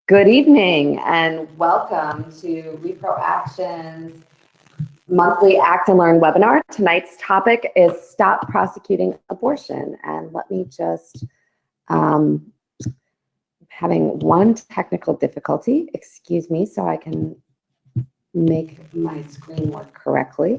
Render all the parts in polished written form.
Good evening and welcome to Reproaction's monthly Act and Learn webinar. Tonight's topic is Stop Prosecuting Abortion. And let me just, having one technical difficulty, excuse me, so I can make my screen work correctly.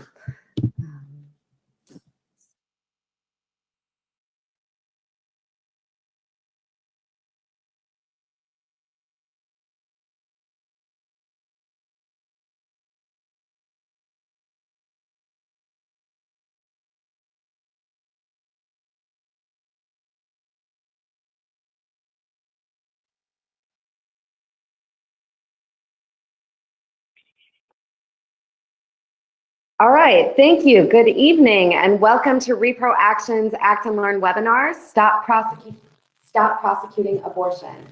All right, thank you. Good evening and welcome to Reproaction's Act and Learn webinar, Stop Prosecuting Abortion.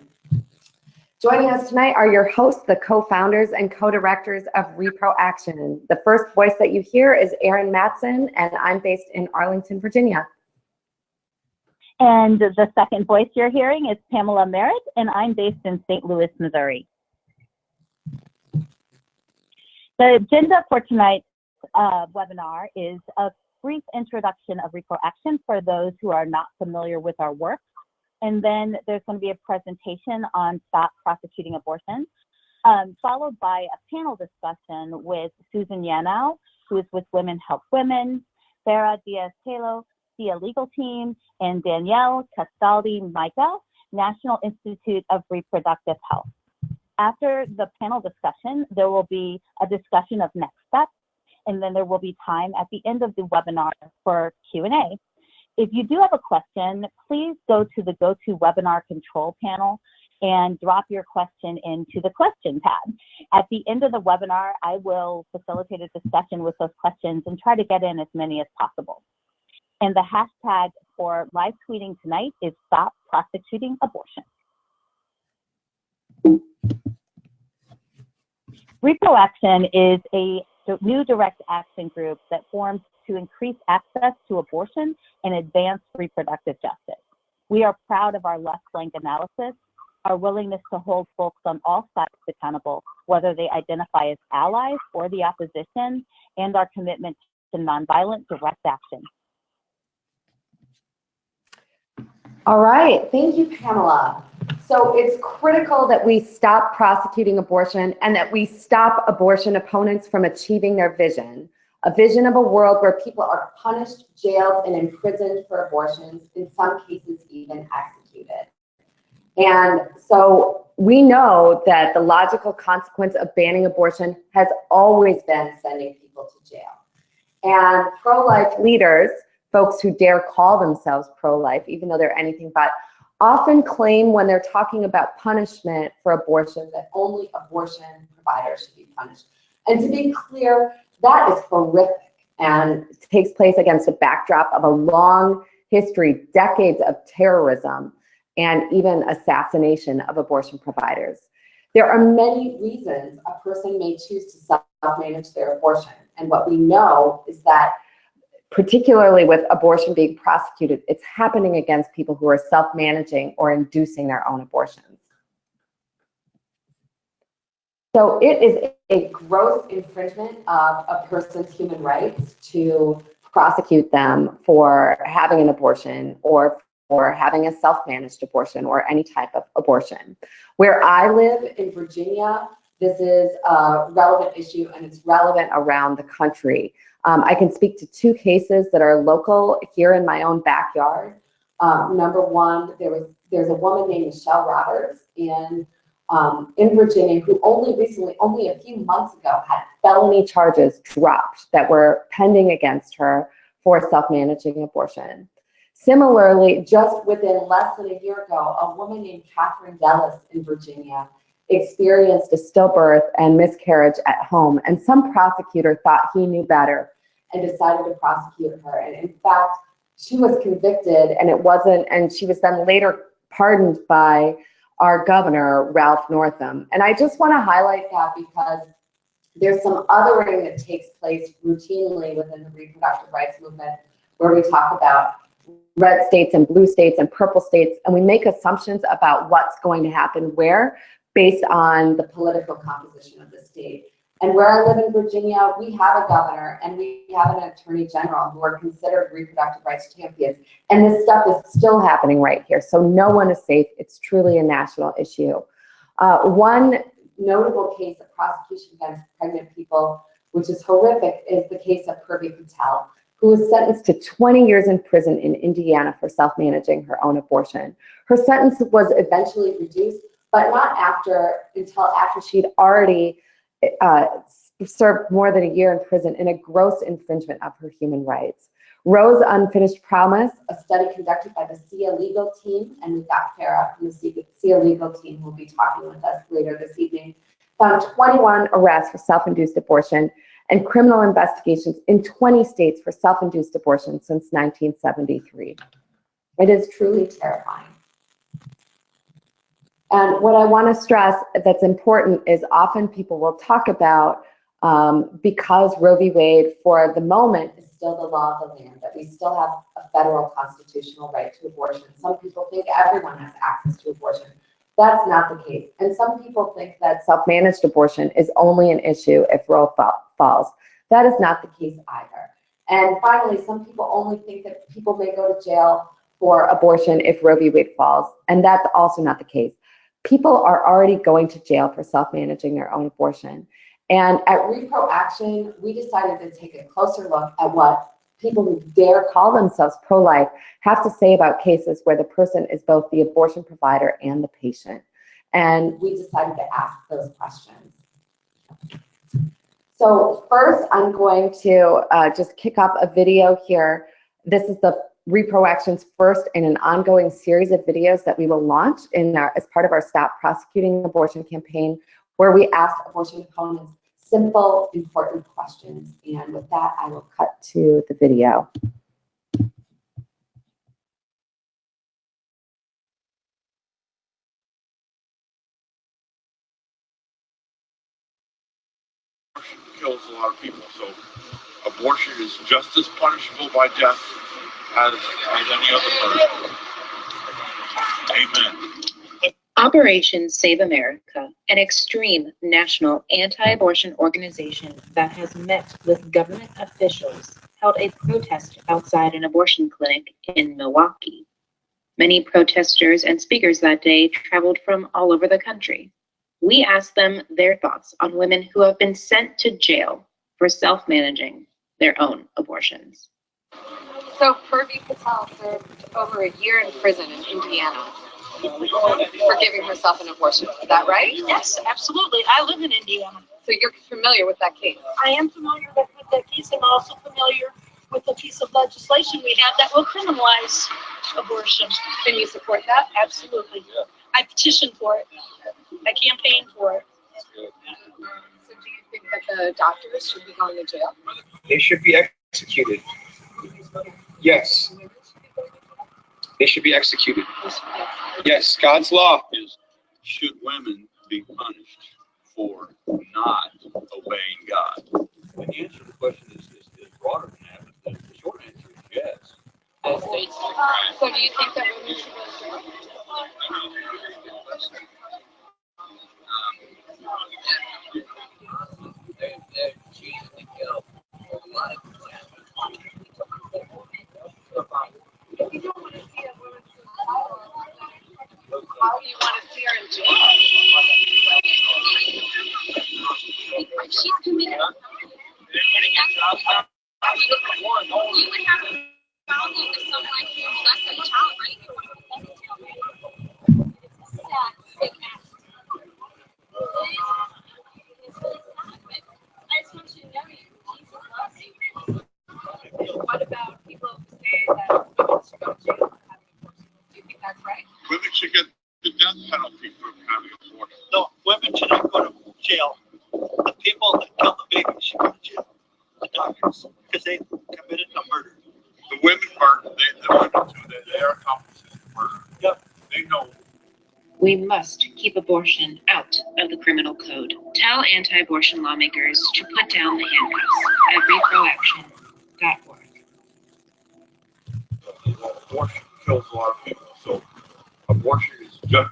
Joining us tonight are your hosts, the co-founders and co-directors of Reproaction. The first voice that you hear is Erin Matson, and I'm based in Arlington, Virginia. And the second voice you're hearing is Pamela Merritt, and I'm based in St. Louis, Missouri. The agenda for tonight's webinar is a brief introduction of Reproaction for those who are not familiar with our work. And then there's going to be a presentation on Stop Prosecuting Abortion, followed by a panel discussion with Susan Yanow, who is with Women Help Women, Farah Diaz-Tello, SIA Legal Team, and Danielle Castaldi-Micca, National Institute of Reproductive Health. After the panel discussion, there will be a discussion of next steps, and then there will be time at the end of the webinar for Q&A. If you do have a question, please go to the GoToWebinar control panel and drop your question into the question tab. At the end of the webinar, I will facilitate a discussion with those questions and try to get in as many as possible. And the hashtag for live tweeting tonight is Stop Prosecuting Abortion. Reproaction is a new direct action group that forms to increase access to abortion and advance reproductive justice. We are proud of our left-flank analysis, our willingness to hold folks on all sides accountable, whether they identify as allies or the opposition, and our commitment to nonviolent direct action. All right, thank you, Pamela. So it's critical that we stop prosecuting abortion and that we stop abortion opponents from achieving their vision, a vision of a world where people are punished, jailed, and imprisoned for abortions, in some cases even executed. And so we know that the logical consequence of banning abortion has always been sending people to jail. And pro-life leaders, folks who dare call themselves pro-life, even though they're anything but, often claim when they're talking about punishment for abortion that only abortion providers should be punished. And to be clear, that is horrific and takes place against a backdrop of a long history, decades of terrorism and even assassination of abortion providers. There are many reasons a person may choose to self-manage their abortion. And what we know is that particularly with abortion being prosecuted, it's happening against people who are self-managing or inducing their own abortions. So it is a gross infringement of a person's human rights to prosecute them for having an abortion or for having a self-managed abortion or any type of abortion. Where I live in Virginia, this is a relevant issue and it's relevant around the country. I can speak to two cases that are local here in my own backyard. Number one, there's a woman named Michelle Roberts in Virginia who only a few months ago, had felony charges dropped that were pending against her for self-managing abortion. Similarly, just within less than a year ago, a woman named Catherine Dellis in Virginia experienced a stillbirth and miscarriage at home, and some prosecutor thought he knew better and decided to prosecute her. And in fact, she was convicted, and she was then later pardoned by our governor, Ralph Northam. And I just want to highlight that because there's some othering that takes place routinely within the reproductive rights movement where we talk about red states and blue states and purple states, and we make assumptions about what's going to happen where based on the political composition of the state. And where I live in Virginia, we have a governor and we have an attorney general who are considered reproductive rights champions. And this stuff is still happening right here. So no one is safe. It's truly a national issue. One notable case of prosecution against pregnant people, which is horrific, is the case of Purvi Patel, who was sentenced to 20 years in prison in Indiana for self-managing her own abortion. Her sentence was eventually reduced, but not until after she'd already served more than a year in prison in a gross infringement of her human rights. Roe's Unfinished Promise, a study conducted by the SIA Legal Team, and we've got Farah from the SIA Legal Team who will be talking with us later this evening, found 21 arrests for self-induced abortion and criminal investigations in 20 states for self-induced abortion since 1973. It is truly terrifying. And what I want to stress that's important is often people will talk about because Roe v. Wade for the moment is still the law of the land, that we still have a federal constitutional right to abortion. Some people think everyone has access to abortion. That's not the case. And some people think that self-managed abortion is only an issue if Roe falls. That is not the case either. And finally, some people only think that people may go to jail for abortion if Roe v. Wade falls, and that's also not the case. People are already going to jail for self-managing their own abortion. And at Reproaction, we decided to take a closer look at what people who dare call themselves pro-life have to say about cases where the person is both the abortion provider and the patient. And we decided to ask those questions. So first, I'm going to just kick off a video here. This is the Reproaction's first in an ongoing series of videos that we will launch as part of our Stop Prosecuting Abortion campaign, where we ask abortion opponents simple, important questions. And with that, I will cut to the video. Kills a lot of people, so abortion is just as punishable by death as any other murder. Amen. Operation Save America, an extreme national anti-abortion organization that has met with government officials, held a protest outside an abortion clinic in Milwaukee. Many protesters and speakers that day traveled from all over the country. We asked them their thoughts on women who have been sent to jail for self-managing their own abortions. So Purvi Patel served over a year in prison in Indiana for giving herself an abortion. Is that right? Yes, absolutely. I live in Indiana. So you're familiar with that case? I am familiar with that case. I'm also familiar with the piece of legislation we have that will criminalize abortion. Can you support that? Absolutely. I petitioned for it. I campaigned for it. So do you think that the doctors should be going to jail? They should be executed. Yes. They should be executed. Yes, God's law. Should women be punished for not obeying God? And the answer to the question is broader than that, but the short answer is yes. So do you think that women should go to jail? They're choosing to kill a lot of people. How do you want to see her in jail? She's committed. You would have a problem with someone who left a child, right? What about people who say that women should go to jail for having abortion? Do you think that's right? Women should get the death penalty for having abortion. No, women should not go to jail. The people that killed the baby should go to jail. The doctors, because they committed a murder. The women murder, the women too, they are accomplices in murder. Yep. They know. We must keep abortion out of the criminal code. Tell anti-abortion lawmakers to put down the handcuffs at reproaction.org. Abortion kills a lot of people, so abortion is just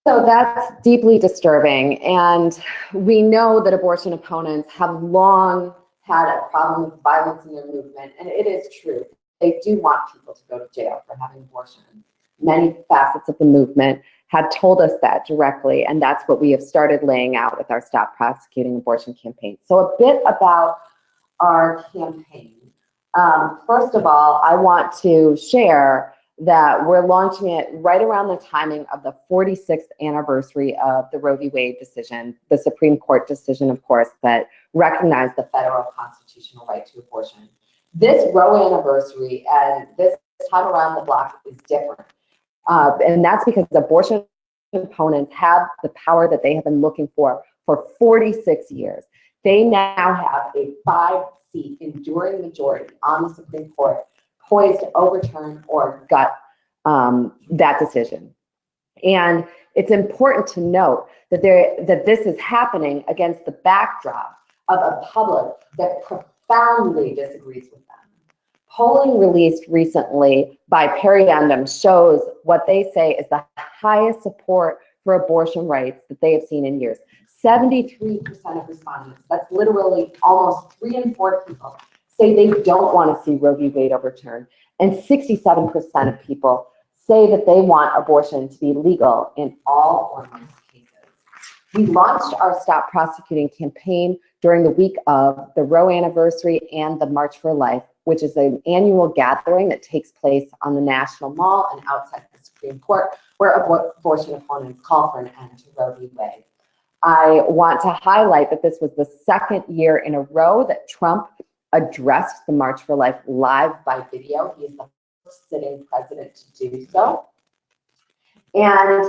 So that's deeply disturbing. And we know that abortion opponents have long had a problem with violence in their movement. And it is true. They do want people to go to jail for having abortion. Many facets of the movement have told us that directly. And that's what we have started laying out with our Stop Prosecuting Abortion campaign. So a bit about our campaign. First of all, I want to share that we're launching it right around the timing of the 46th anniversary of the Roe v. Wade decision, the Supreme Court decision, of course, that recognized the federal constitutional right to abortion. This Roe anniversary and this time around the block is different. And that's because abortion opponents have the power that they have been looking for 46 years. They now have a 5-seat enduring majority on the Supreme Court poised to overturn or gut that decision. And it's important to note that this is happening against the backdrop of a public that profoundly disagrees with them. Polling released recently by Periandum shows what they say is the highest support for abortion rights that they have seen in years. 73% of respondents, that's literally almost 3 in 4 people, say they don't want to see Roe v. Wade overturned, and 67% of people say that they want abortion to be legal in all or most cases. We launched our Stop Prosecuting campaign during the week of the Roe anniversary and the March for Life, which is an annual gathering that takes place on the National Mall and outside the Supreme Court, where abortion opponents call for an end to Roe v. Wade. I want to highlight that this was the 2nd year in a row that Trump addressed the March for Life live by video. He is the first sitting president to do so. And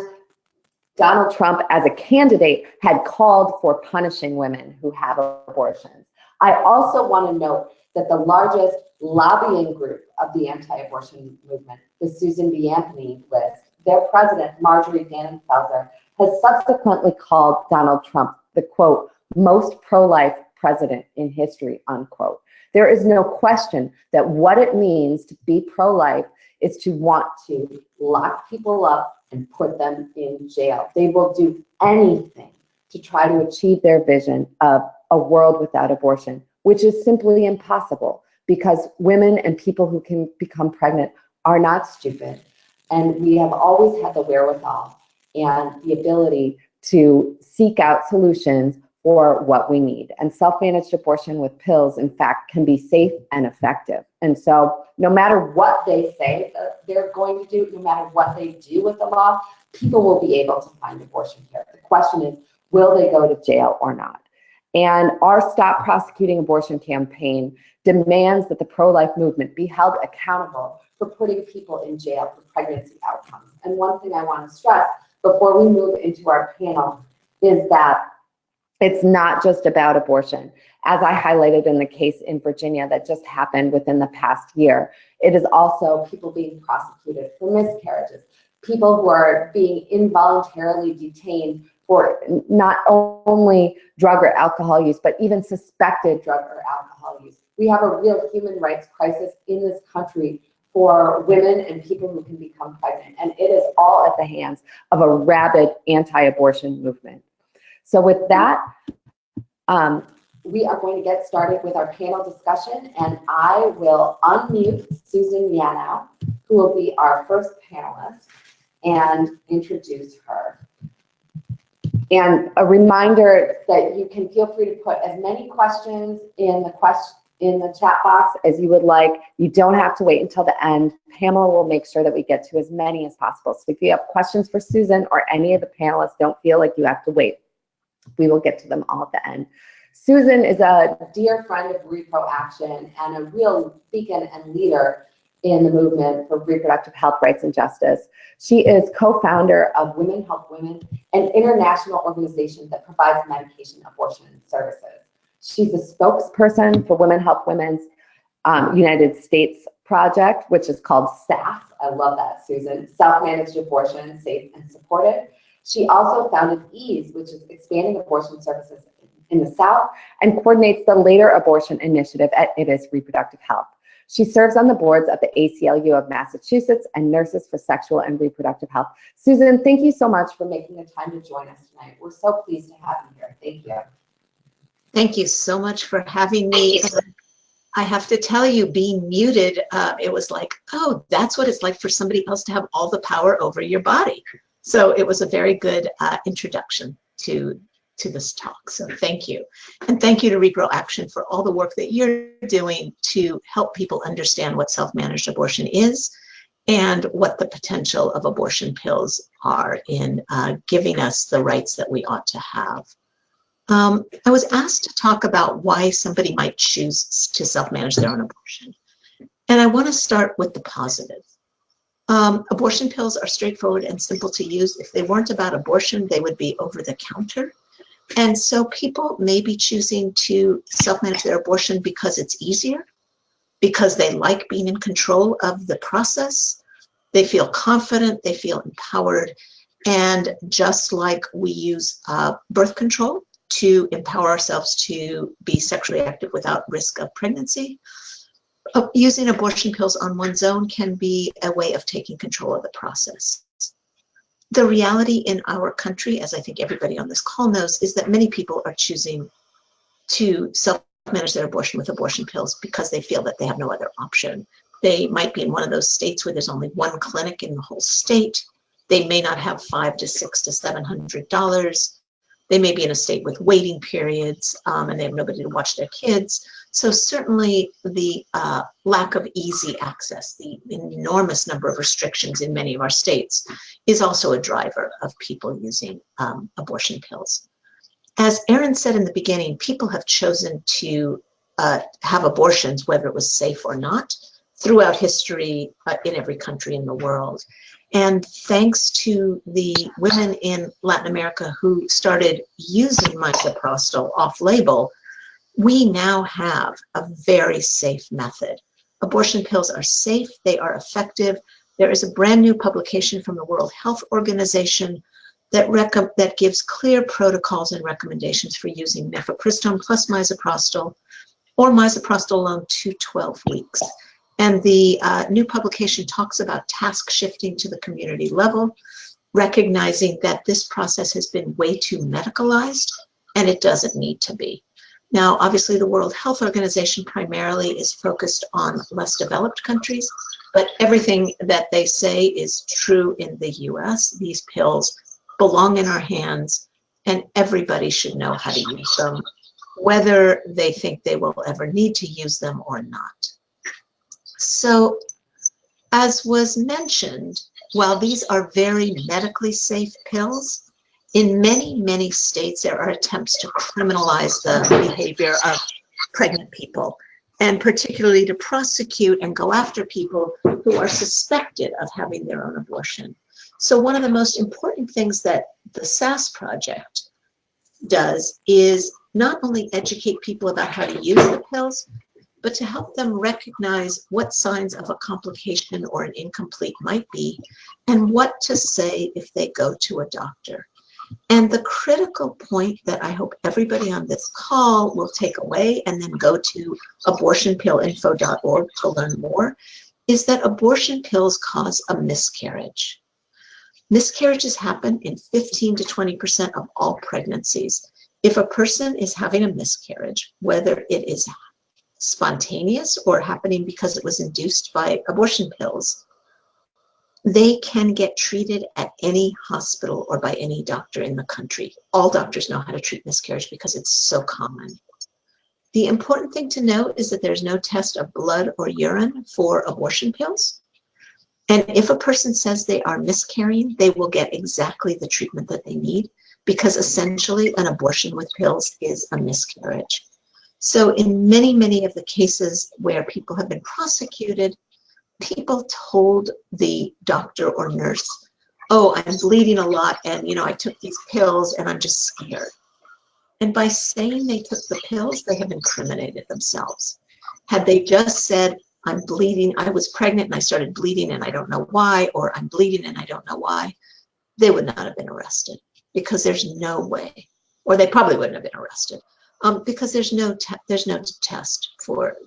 Donald Trump, as a candidate, had called for punishing women who have abortions. I also want to note that the largest lobbying group of the anti-abortion movement, the Susan B. Anthony list, their president, Marjorie Dannenfelser, has subsequently called Donald Trump the, quote, most pro-life president in history, unquote. There is no question that what it means to be pro-life is to want to lock people up and put them in jail. They will do anything to try to achieve their vision of a world without abortion, which is simply impossible because women and people who can become pregnant are not stupid. And we have always had the wherewithal and the ability to seek out solutions for what we need. And self-managed abortion with pills, in fact, can be safe and effective. And so no matter what they say that they're going to do, no matter what they do with the law, people will be able to find abortion care. The question is, will they go to jail or not? And our Stop Prosecuting Abortion campaign demands that the pro-life movement be held accountable for putting people in jail for pregnancy outcomes. And one thing I want to stress before we move into our panel is that it's not just about abortion. As I highlighted in the case in Virginia that just happened within the past year, it is also people being prosecuted for miscarriages, people who are being involuntarily detained for not only drug or alcohol use, but even suspected drug or alcohol use. We have a real human rights crisis in this country for women and people who can become pregnant, and it is all at the hands of a rabid anti-abortion movement. So with that, we are going to get started with our panel discussion, and I will unmute Susan Yanow, who will be our first panelist, and introduce her. And a reminder that you can feel free to put as many questions in the chat box as you would like. You don't have to wait until the end. Pamela will make sure that we get to as many as possible. So if you have questions for Susan or any of the panelists, don't feel like you have to wait. We will get to them all at the end. Susan is a dear friend of Reproaction and a real beacon and leader in the movement for reproductive health rights and justice. She is co-founder of Women Help Women, an international organization that provides medication abortion services. She's a spokesperson for Women Help Women's United States project, which is called SAF. I love that, Susan. Self-managed abortion, safe and supported. She also founded EASE, which is expanding abortion services in the South, and coordinates the Later Abortion Initiative at Reproductive Health. She serves on the boards of the ACLU of Massachusetts and Nurses for Sexual and Reproductive Health. Susan, thank you so much for making the time to join us tonight. We're so pleased to have you here. Thank you. Thank you so much for having me. I have to tell you, being muted, it was like, oh, that's what it's like for somebody else to have all the power over your body. So it was a very good introduction to this talk. So thank you. And thank you to Reproaction for all the work that you're doing to help people understand what self-managed abortion is and what the potential of abortion pills are in giving us the rights that we ought to have. I was asked to talk about why somebody might choose to self-manage their own abortion. And I want to start with the positive. Abortion pills are straightforward and simple to use. If they weren't about abortion, they would be over the counter. And so people may be choosing to self-manage their abortion because it's easier, because they like being in control of the process. They feel confident, they feel empowered. And just like we use birth control to empower ourselves to be sexually active without risk of pregnancy, using abortion pills on one's own can be a way of taking control of the process. The reality in our country, as I think everybody on this call knows, is that many people are choosing to self-manage their abortion with abortion pills because they feel that they have no other option. They might be in one of those states where there's only one clinic in the whole state. They may not have $500 to $600 to $700. They may be in a state with waiting periods and they have nobody to watch their kids. So certainly the lack of easy access, the enormous number of restrictions in many of our states is also a driver of people using abortion pills. As Erin said in the beginning, people have chosen to have abortions, whether it was safe or not, throughout history in every country in the world. And thanks to the women in Latin America who started using misoprostol off-label, we now have a very safe method. Abortion pills are safe, they are effective. There is a brand new publication from the World Health Organization that gives clear protocols and recommendations for using mifepristone plus misoprostol or misoprostol alone to 12 weeks. And the new publication talks about task shifting to the community level, recognizing that this process has been way too medicalized and it doesn't need to be. Now, obviously, the World Health Organization primarily is focused on less developed countries, but everything that they say is true in the US. These pills belong in our hands and everybody should know how to use them, whether they think they will ever need to use them or not. So, as was mentioned, while these are very medically safe pills, in many, many states there are attempts to criminalize the behavior of pregnant people, and particularly to prosecute and go after people who are suspected of having their own abortion. So one of the most important things that the SAS project does is not only educate people about how to use the pills, but to help them recognize what signs of a complication or an incomplete might be and what to say if they go to a doctor. And the critical point that I hope everybody on this call will take away and then go to abortionpillinfo.org to learn more is that abortion pills cause a miscarriage. Miscarriages happen in 15 to 20% of all pregnancies. If a person is having a miscarriage, whether it is spontaneous or happening because it was induced by abortion pills, they can get treated at any hospital or by any doctor in the country. All doctors know how to treat miscarriage because it's so common. The important thing to note is that there's no test of blood or urine for abortion pills. And if a person says they are miscarrying, they will get exactly the treatment that they need because essentially an abortion with pills is a miscarriage. So in many, many of the cases where people have been prosecuted, people told the doctor or nurse, oh, I'm bleeding a lot and, I took these pills and I'm just scared. And by saying they took the pills, they have incriminated themselves. Had they just said, I'm bleeding, I was pregnant and I started bleeding and I don't know why, or I'm bleeding and I don't know why, they would not have been arrested because there's no way, or they probably wouldn't have been arrested. because there's no test for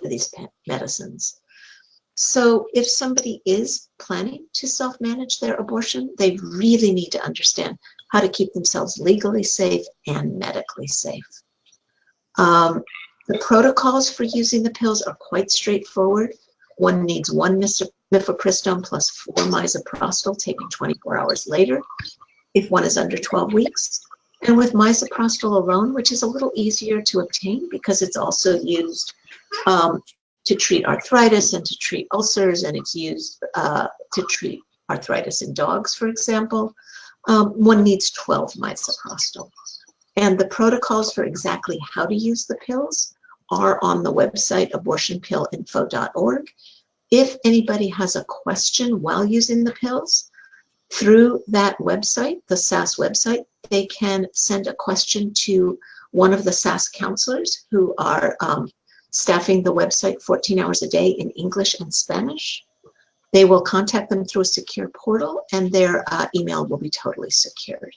these medicines. So if somebody is planning to self-manage their abortion, they really need to understand how to keep themselves legally safe and medically safe. The protocols for using the pills are quite straightforward. One needs 1 mifepristone plus 4 misoprostol taken 24 hours later if one is under 12 weeks. And with misoprostol alone, which is a little easier to obtain because it's also used to treat arthritis and to treat ulcers, and it's used to treat arthritis in dogs, for example, one needs 12 misoprostol. And the protocols for exactly how to use the pills are on the website abortionpillinfo.org. If anybody has a question while using the pills, through that website, the SAS website, they can send a question to one of the SAS counselors who are staffing the website 14 hours a day in English and Spanish. They will contact them through a secure portal, and their email will be totally secured.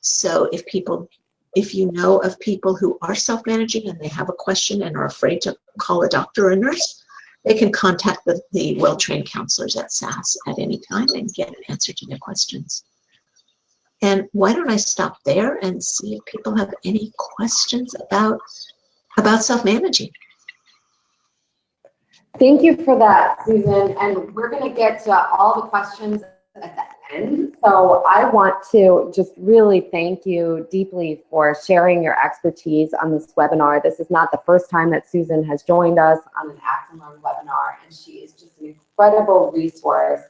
So if you know of people who are self-managing and they have a question and are afraid to call a doctor or a nurse, they can contact the well-trained counselors at SAS at any time and get an answer to their questions. And why don't I stop there and see if people have any questions about self-managing? Thank you for that, Susan. And we're going to get to all the questions at the end. So I want to just really thank you deeply for sharing your expertise on this webinar. This is not the first time that Susan has joined us on an Act and Learn webinar, and she is just an incredible resource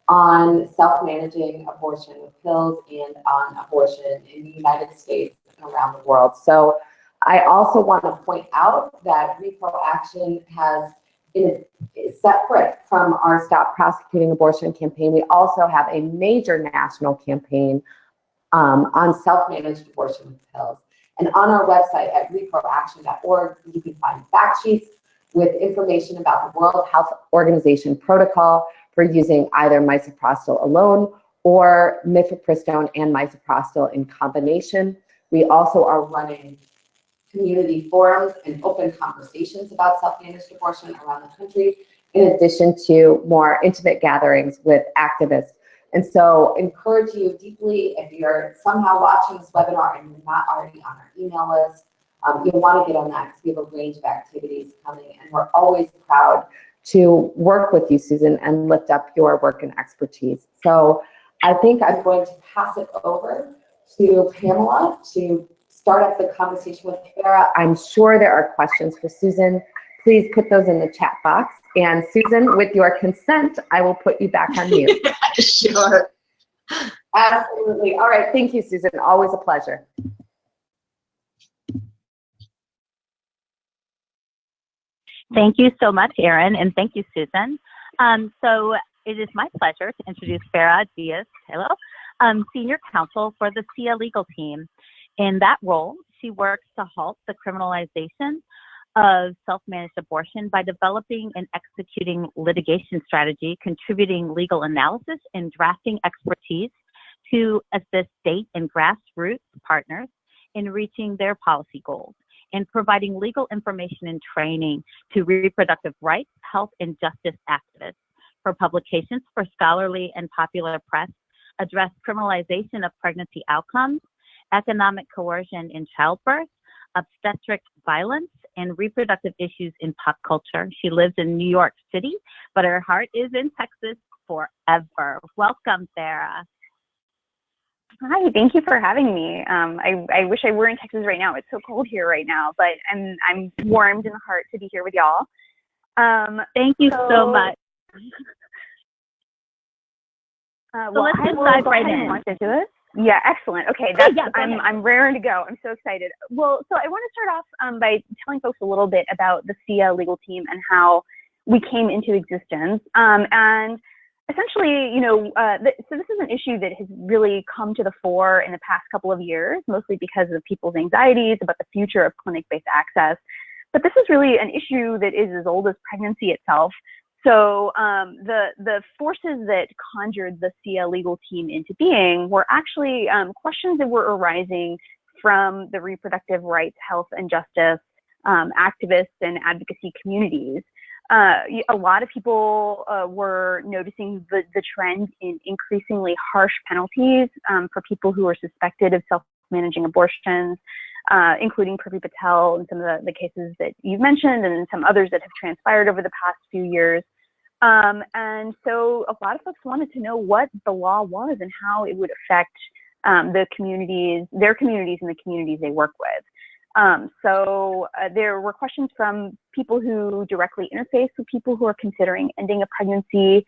on self-managing abortion with pills and on abortion in the United States and around the world. So I also want to point out that Reproaction is separate from our Stop Prosecuting Abortion campaign. We also have a major national campaign on self-managed abortion with pills. And on our website at reproaction.org, you can find fact sheets with information about the World Health Organization protocol for using either misoprostol alone or mifepristone and misoprostol in combination. We also are running community forums and open conversations about self-managed abortion around the country, in addition to more intimate gatherings with activists. And so encourage you deeply, if you're somehow watching this webinar and you're not already on our email list, you'll want to get on that because we have a range of activities coming, and we're always proud to work with you, Susan, and lift up your work and expertise. So I think I'm going to pass it over to Pamela to start up the conversation with Farah. I'm sure there are questions for Susan. Please put those in the chat box. And Susan, with your consent, I will put you back on mute. Sure. Absolutely. All right. Thank you, Susan. Always a pleasure. Thank you so much, Erin, and thank you, Susan. So it is my pleasure to introduce Farah Diaz-Tello, Senior Counsel for the SIA Legal Team. In that role, she works to halt the criminalization of self-managed abortion by developing and executing litigation strategy, contributing legal analysis, and drafting expertise to assist state and grassroots partners in reaching their policy goals, and providing legal information and training to reproductive rights, health, and justice activists. Her publications for scholarly and popular press address criminalization of pregnancy outcomes, economic coercion in childbirth, obstetric violence, and reproductive issues in pop culture. She lives in New York City, but her heart is in Texas forever. Welcome, Farah. Hi, thank you for having me. I wish I were in Texas right now. It's so cold here right now, but I'm warmed in the heart to be here with y'all. Thank you so much. Well, let's just dive right in. Into it. Yeah, excellent. Okay, I'm raring to go. I'm so excited. Well, so I want to start off by telling folks a little bit about the SIA Legal Team and how we came into existence. And essentially, so this is an issue that has really come to the fore in the past couple of years, mostly because of people's anxieties about the future of clinic-based access. But this is really an issue that is as old as pregnancy itself. So the forces that conjured the SIA Legal Team into being were actually questions that were arising from the reproductive rights, health, and justice activists and advocacy communities. A lot of people were noticing the trend in increasingly harsh penalties for people who are suspected of self-managing abortions, including Purvi Patel and some of the cases that you've mentioned, and some others that have transpired over the past few years. And so a lot of folks wanted to know what the law was and how it would affect their communities and the communities they work with. So there were questions from people who directly interface with people who are considering ending a pregnancy,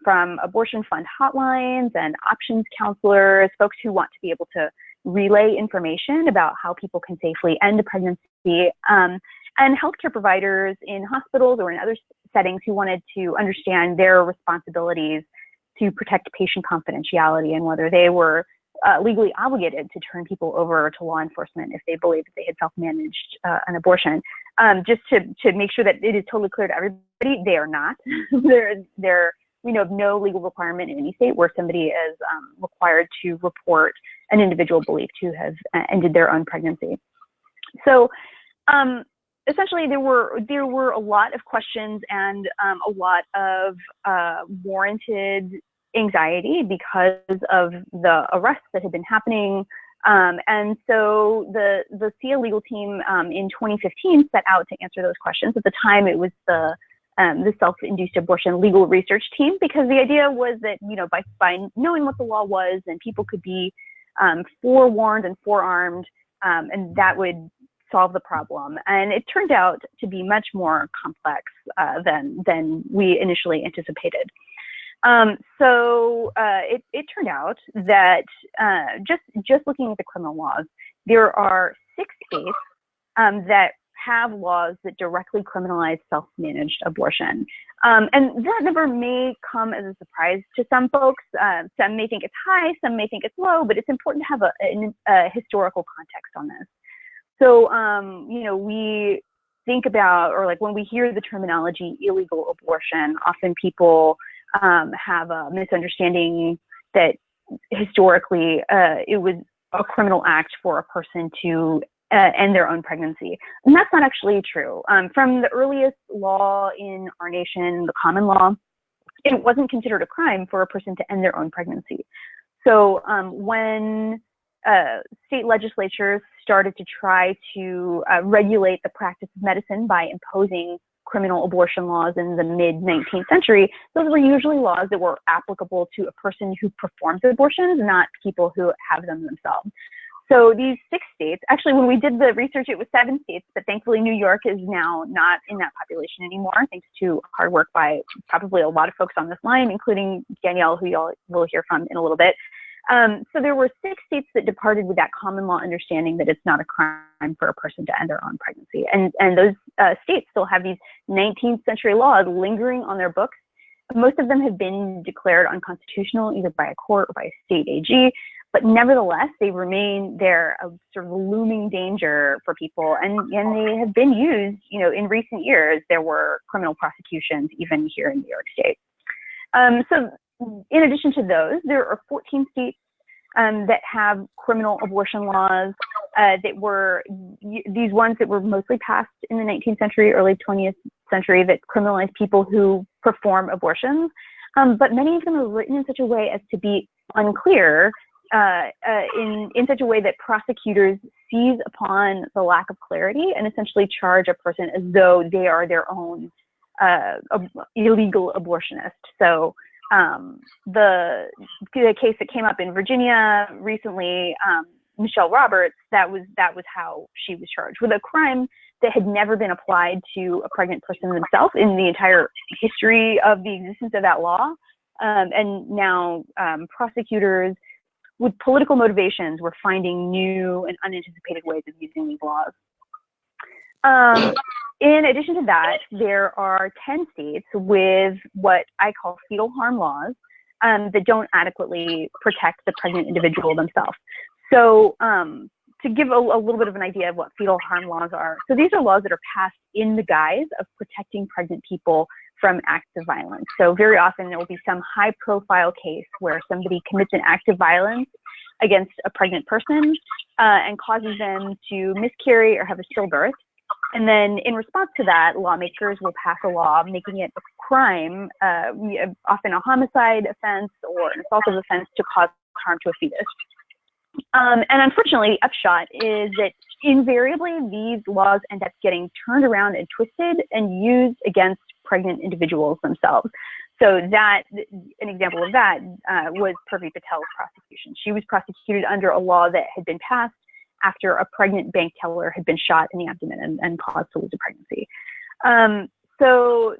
from abortion fund hotlines and options counselors, folks who want to be able to relay information about how people can safely end a pregnancy, and healthcare providers in hospitals or in other settings who wanted to understand their responsibilities to protect patient confidentiality and whether they were legally obligated to turn people over to law enforcement if they believed that they had self-managed an abortion. Just to make sure that it is totally clear to everybody, they are not. We know of no legal requirement in any state where somebody is required to report an individual believed to have ended their own pregnancy. So essentially, there were a lot of questions and a lot of warranted anxiety because of the arrests that had been happening. And so the SIA Legal Team in 2015 set out to answer those questions. At the time, it was the Self-Induced Abortion Legal Research Team, because the idea was that, by knowing what the law was, and people could be forewarned and forearmed, and that would solve the problem. And it turned out to be much more complex than we initially anticipated. So it turned out that just looking at the criminal laws, there are 6 states that have laws that directly criminalize self-managed abortion. And that number may come as a surprise to some folks. Some may think it's high, some may think it's low, but it's important to have a historical context on this. So, we think about, or like when we hear the terminology illegal abortion, often people have a misunderstanding that historically it was a criminal act for a person to end their own pregnancy. And that's not actually true. From the earliest law in our nation, the common law, it wasn't considered a crime for a person to end their own pregnancy. So when state legislatures started to try to regulate the practice of medicine by imposing criminal abortion laws in the mid-19th century, those were usually laws that were applicable to a person who performs abortions, not people who have them themselves. So these 6 states, actually when we did the research, it was 7 states, but thankfully New York is now not in that population anymore, thanks to hard work by probably a lot of folks on this line, including Danielle, who y'all will hear from in a little bit. So there were 6 states that departed with that common law understanding that it's not a crime for a person to end their own pregnancy. And those states still have these 19th century laws lingering on their books. Most of them have been declared unconstitutional, either by a court or by a state AG, but nevertheless, they remain there, a sort of looming danger for people. And they have been used, in recent years. There were criminal prosecutions even here in New York State. So in addition to those, there are 14 states that have criminal abortion laws that were these ones that were mostly passed in the 19th century, early 20th century, that criminalize people who perform abortions. But many of them are written in such a way as to be unclear, in such a way that prosecutors seize upon the lack of clarity and essentially charge a person as though they are their own illegal abortionist. So the case that came up in Virginia recently, Michelle Roberts, that was how she was charged with a crime that had never been applied to a pregnant person themselves in the entire history of the existence of that law. And now prosecutors with political motivations were finding new and unanticipated ways of using these laws. In addition to that, there are 10 states with what I call fetal harm laws that don't adequately protect the pregnant individual themselves. So to give a little bit of an idea of what fetal harm laws are, so these are laws that are passed in the guise of protecting pregnant people from acts of violence. So very often there will be some high-profile case where somebody commits an act of violence against a pregnant person and causes them to miscarry or have a stillbirth. And then in response to that, lawmakers will pass a law making it a crime, often a homicide offense or an assaultive offense, to cause harm to a fetus. And unfortunately, upshot is that invariably these laws end up getting turned around and twisted and used against pregnant individuals themselves. So that, an example of that was Purvi Patel's prosecution. She was prosecuted under a law that had been passed after a pregnant bank teller had been shot in the abdomen and caused to lose a pregnancy. So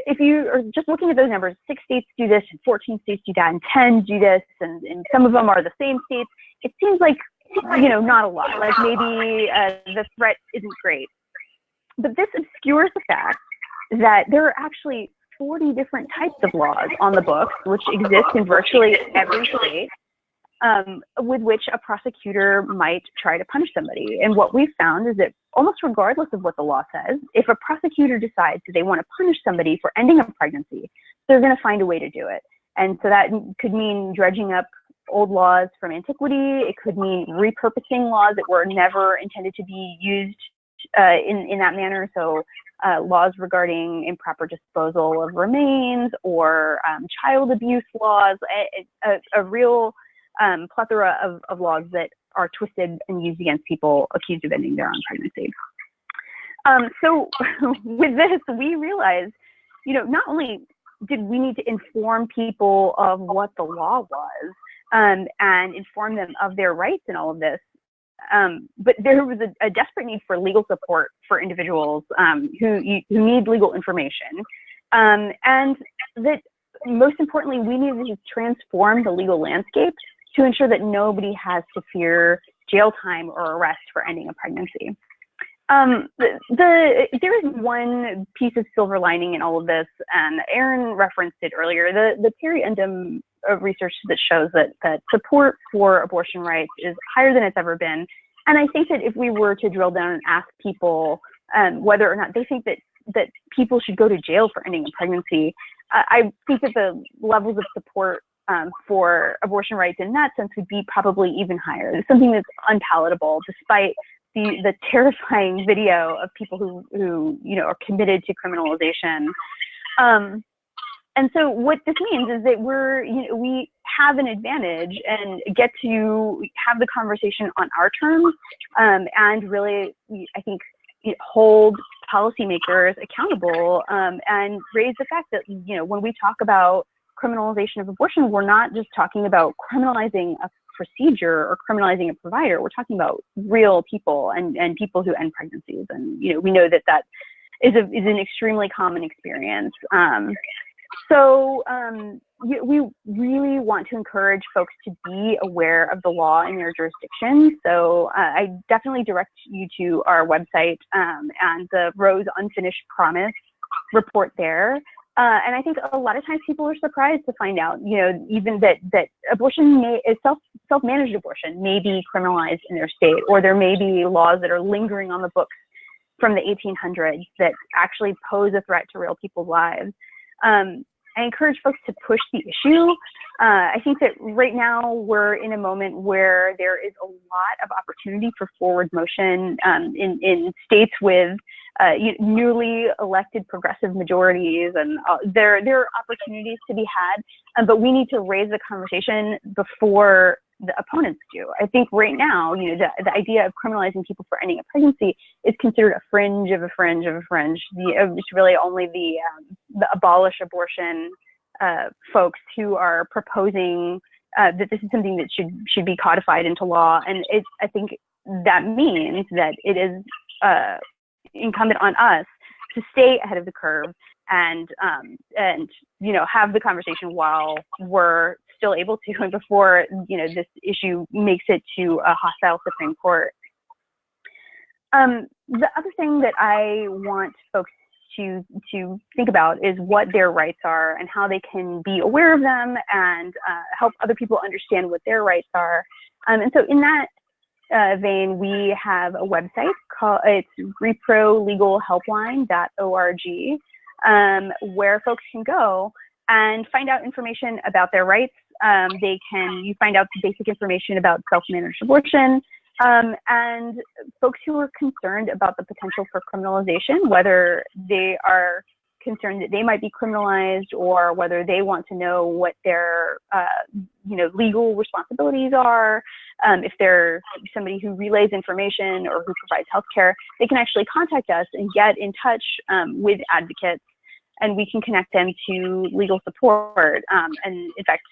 if you are just looking at those numbers, 6 states do this, and 14 states do that, and 10 do this, and some of them are the same states. It seems like, not a lot. Like maybe the threat isn't great. But this obscures the fact that there are actually 40 different types of laws on the books, which exist in virtually every state, with which a prosecutor might try to punish somebody. And what we've found is that almost regardless of what the law says, if a prosecutor decides that they want to punish somebody for ending a pregnancy, they're going to find a way to do it. And so that could mean dredging up old laws from antiquity. It could mean repurposing laws that were never intended to be used in that manner. So laws regarding improper disposal of remains, or child abuse laws, a real plethora of laws that are twisted and used against people accused of ending their own pregnancy. So with this, we realized, not only did we need to inform people of what the law was and inform them of their rights in all of this, but there was a desperate need for legal support for individuals who need legal information. And that most importantly, we needed to transform the legal landscape to ensure that nobody has to fear jail time or arrest for ending a pregnancy. There is one piece of silver lining in all of this, and Aaron referenced it earlier, the peri-endum research that shows that support for abortion rights is higher than it's ever been. And I think that if we were to drill down and ask people whether or not they think that people should go to jail for ending a pregnancy, I think that the levels of support for abortion rights in that sense would be probably even higher. It's something that's unpalatable, despite the terrifying video of people who are committed to criminalization. And so what this means is that we have an advantage and get to have the conversation on our terms, and really, I think, hold policymakers accountable, and raise the fact that, when we talk about criminalization of abortion, we're not just talking about criminalizing a procedure or criminalizing a provider. We're talking about real people and people who end pregnancies. And, we know that is an extremely common experience. So we really want to encourage folks to be aware of the law in their jurisdiction. So I definitely direct you to our website and the Roe's Unfinished Promise report there. And I think a lot of times people are surprised to find out, even that abortion self-managed abortion may be criminalized in their state, or there may be laws that are lingering on the books from the 1800s that actually pose a threat to real people's lives. I encourage folks to push the issue. I think that right now we're in a moment where there is a lot of opportunity for forward motion in states with newly elected progressive majorities, and there are opportunities to be had, but we need to raise the conversation before the opponents do. I think right now, the idea of criminalizing people for ending a pregnancy is considered a fringe of a fringe of a fringe. It's really only the abolish abortion folks who are proposing that this is something that should be codified into law. And I think that means that it is incumbent on us to stay ahead of the curve and have the conversation while we're still able to, and before this issue makes it to a hostile Supreme Court. The other thing that I want folks to think about is what their rights are and how they can be aware of them and help other people understand what their rights are. And so in that vein, we have a website it's reprolegalhelpline.org, where folks can go and find out information about their rights, You find out basic information about self-managed abortion, and folks who are concerned about the potential for criminalization, whether they are concerned that they might be criminalized or whether they want to know what their legal responsibilities are. If they're somebody who relays information or who provides healthcare, they can actually contact us and get in touch with advocates, and we can connect them to legal support. And in fact,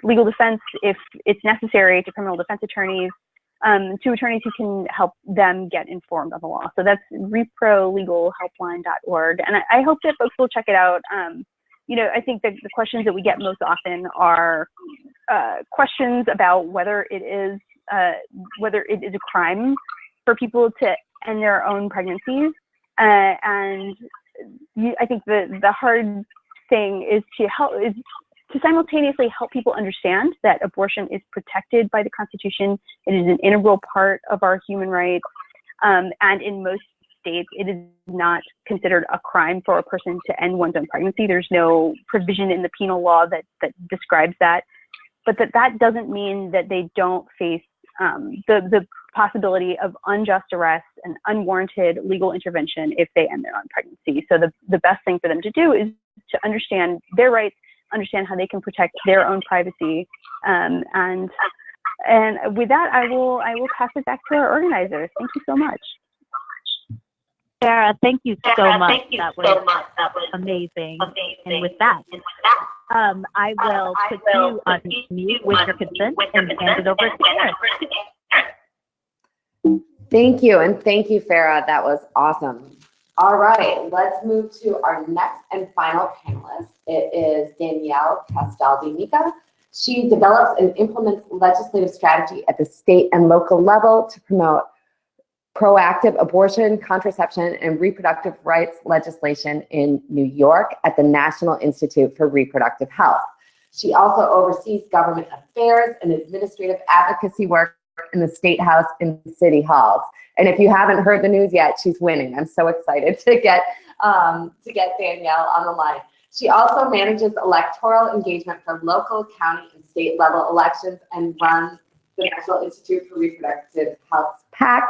legal defense, if it's necessary, to criminal defense attorneys, to attorneys who can help them get informed on the law. So that's reprolegalhelpline.org. And I hope that folks will check it out. I think that the questions that we get most often are questions about whether it is a crime for people to end their own pregnancies. I think the hard thing is to simultaneously help people understand that abortion is protected by the Constitution. It is an integral part of our human rights. And in most states, it is not considered a crime for a person to end one's own pregnancy. There's no provision in the penal law that describes that. But that doesn't mean that they don't face the possibility of unjust arrest and unwarranted legal intervention if they end their own pregnancy. So the best thing for them to do is to understand their rights, understand how they can protect their own privacy, and with that, I will pass it back to our organizers. Thank you so much. Farah, thank you so much. That was amazing. And with that, I will put you on mute with your consent and hand it over to Karen. Thank you, and thank you, Farah. That was awesome. All right, let's move to our next and final panelist. It is Danielle Castaldi-Micca. She develops and implements legislative strategy at the state and local level to promote proactive abortion, contraception, and reproductive rights legislation in New York at the National Institute for Reproductive Health. She also oversees government affairs and administrative advocacy work in the State House and city halls. And if you haven't heard the news yet, she's winning. I'm so excited to get Danielle on the line. She also manages electoral engagement for local, county, and state level elections and runs the National Institute for Reproductive Health's PAC.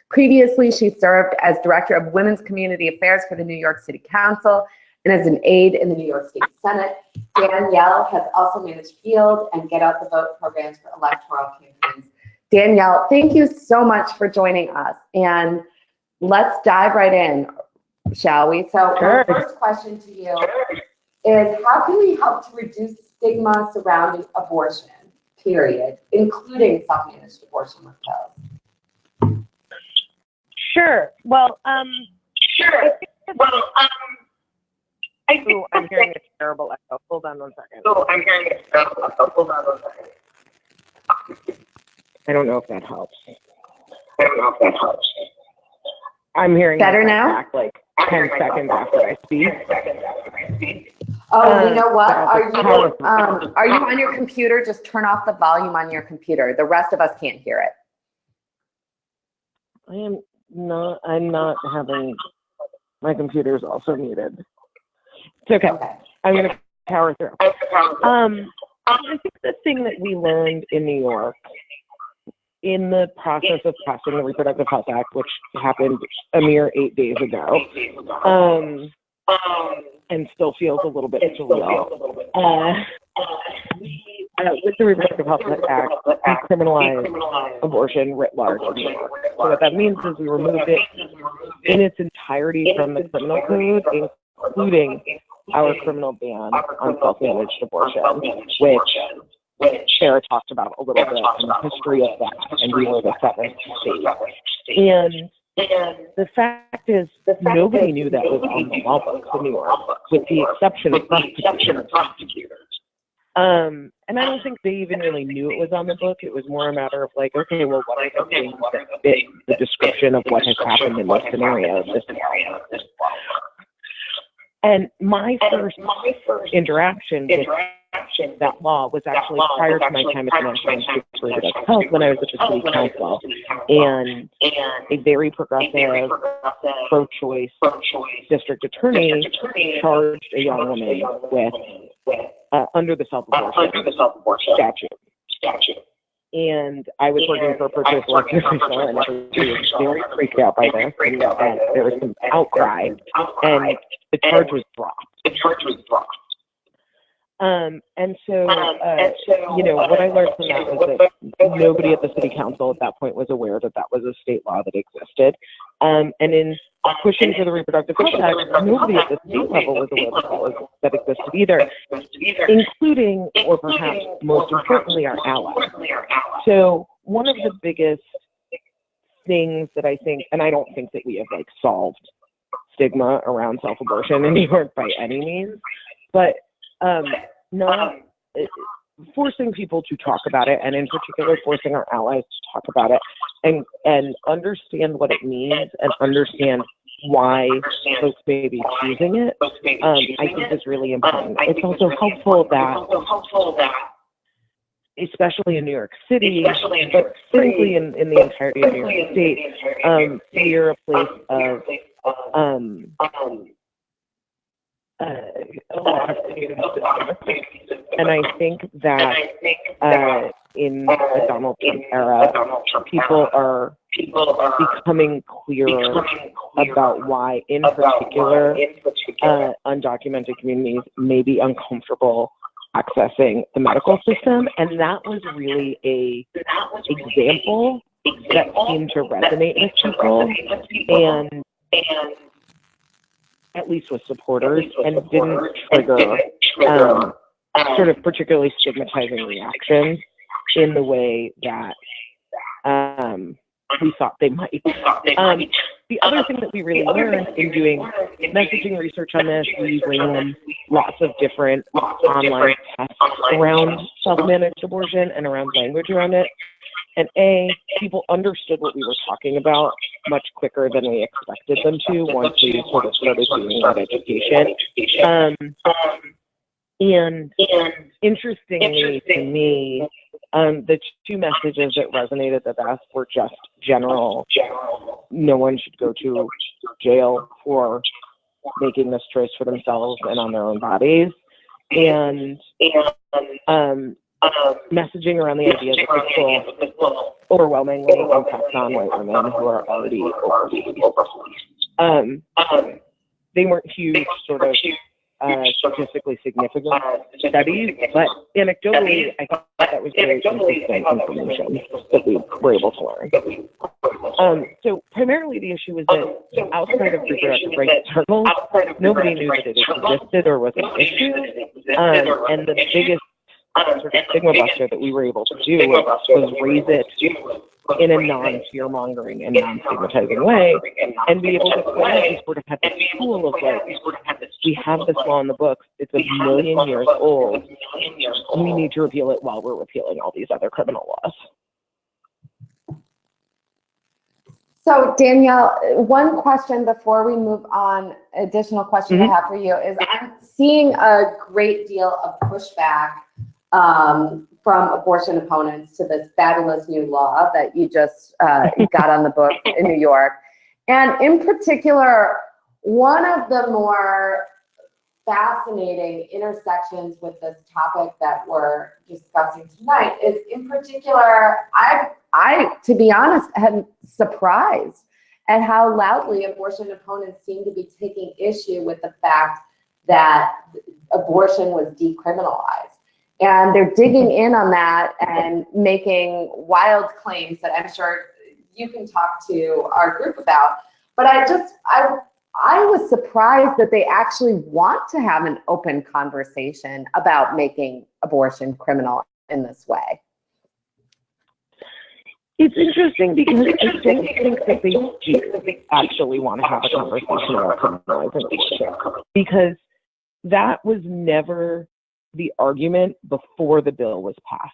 Previously, she served as Director of Women's Community Affairs for the New York City Council and as an aide in the New York State Senate. Danielle has also managed field and Get Out the Vote programs for electoral campaigns. Danielle, thank you so much for joining us. And let's dive right in, shall we? So Sure. My first question to you is, how can we help to reduce stigma surrounding abortion, period, including self-managed abortion with pills? Sure. Well, I'm hearing a terrible echo. Hold on one second. I don't know if that helps. I'm hearing better now. Back like 10 seconds after I speak. Oh, you know what? Are you on your computer? Just turn off the volume on your computer. The rest of us can't hear it. I'm not having, my computer is also muted. It's okay. I'm going to power through. I think the thing that we learned in New York in the process of passing the Reproductive Health Act, which happened a mere 8 days ago, and still feels a little bit surreal. With the Reproductive Health Act, we criminalized abortion writ large in New York. So what that means is we removed it in its entirety from the criminal code, including our criminal ban on self-managed abortion, which Farah talked about a little bit in the history of that, and we were the seventh state. And the fact is that nobody knew that was on the law books in New York, with the exception of prosecutors. And I don't think they even really knew it was on the book. It was more a matter of like, okay, well, what are the things that fit the description of what has happened in this scenario? And my first interaction with that law was actually prior to my time at the National Institute for Reproductive Health, when I was at the city council, and a very progressive, pro-choice district attorney charged a young woman with under the self-abortion statute. And I was working for a pro-choice elected official, and everybody was very freaked out by this, and there was some outcry, and the charge was dropped. And so, what I learned from that was that nobody at the city council at that point was aware that that was a state law that existed. And in pushing for the Reproductive Health Act, nobody at the state level was aware that existed either, including, or perhaps most importantly, our allies. So one of the biggest things that I think, and I don't think that we have solved stigma around self-abortion in New York by any means, but not forcing people to talk about it, and in particular forcing our allies to talk about it and understand what it means and understand why folks may be choosing it, I think is really important. It's also helpful that, especially in New York City, but frankly in the entirety of New York State, we're a place of a lot of and I think that in the Donald Trump era, people are becoming clearer about why, in particular, undocumented communities may be uncomfortable accessing the medical system, and that was really a example that seemed to resonate with people, and at least with supporters, and didn't trigger sort of particularly stigmatizing reactions in the way that we thought they might. The other thing that we really learned in doing messaging research on this, we ran lots of different online tests around self-managed abortion and around language around it. And people understood what we were talking about much quicker than we expected them to once we sort of started doing that education. And interestingly to me, the two messages that resonated the best were just general. No one should go to jail for making this choice for themselves and on their own bodies. And messaging around the idea that this will overwhelmingly impact non-white women who are already overwhelmed. They weren't huge sort of statistically significant studies, but anecdotally, I thought that was very consistent information that we were able to learn. So primarily the issue was that outside of reproductive rights circles, nobody knew that it existed or was an issue, and the biggest sort of stigma buster that we were able to do was raise it in a non-fear-mongering and non-stigmatizing way, and be able to we sort of have this tool of we have this law in the books, it's 1,000,000 years old, we need to repeal it while we're repealing all these other criminal laws. So Danielle, one question before we move on, additional question I have for you is I'm seeing a great deal of pushback from abortion opponents to this fabulous new law that you just got on the book in New York. And in particular, one of the more fascinating intersections with this topic that we're discussing tonight is, in particular, I, to be honest, am surprised at how loudly abortion opponents seem to be taking issue with the fact that abortion was decriminalized. And they're digging in on that and making wild claims that I'm sure you can talk to our group about. But I was surprised that they actually want to have an open conversation about making abortion criminal in this way. It's interesting because I don't think that they do actually want to have a conversation about criminalizing abortion, because that was never the argument before the bill was passed.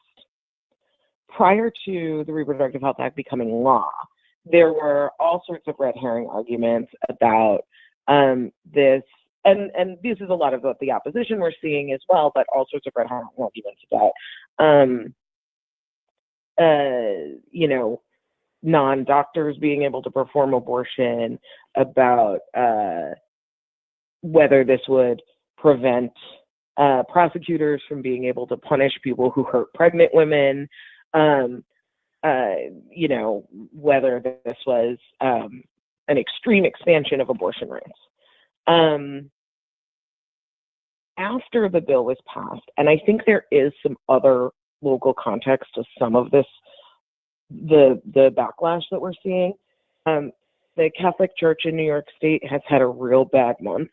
Prior to the Reproductive Health Act becoming law, there were all sorts of red herring arguments about this, and this is a lot of what the opposition we're seeing as well, but all sorts of red herring arguments about, non-doctors being able to perform abortion, about whether this would prevent prosecutors from being able to punish people who hurt pregnant women, you know, whether this was an extreme expansion of abortion rights. After the bill was passed, and I think there is some other local context to some of this, the backlash that we're seeing. The Catholic Church in New York State has had a real bad month.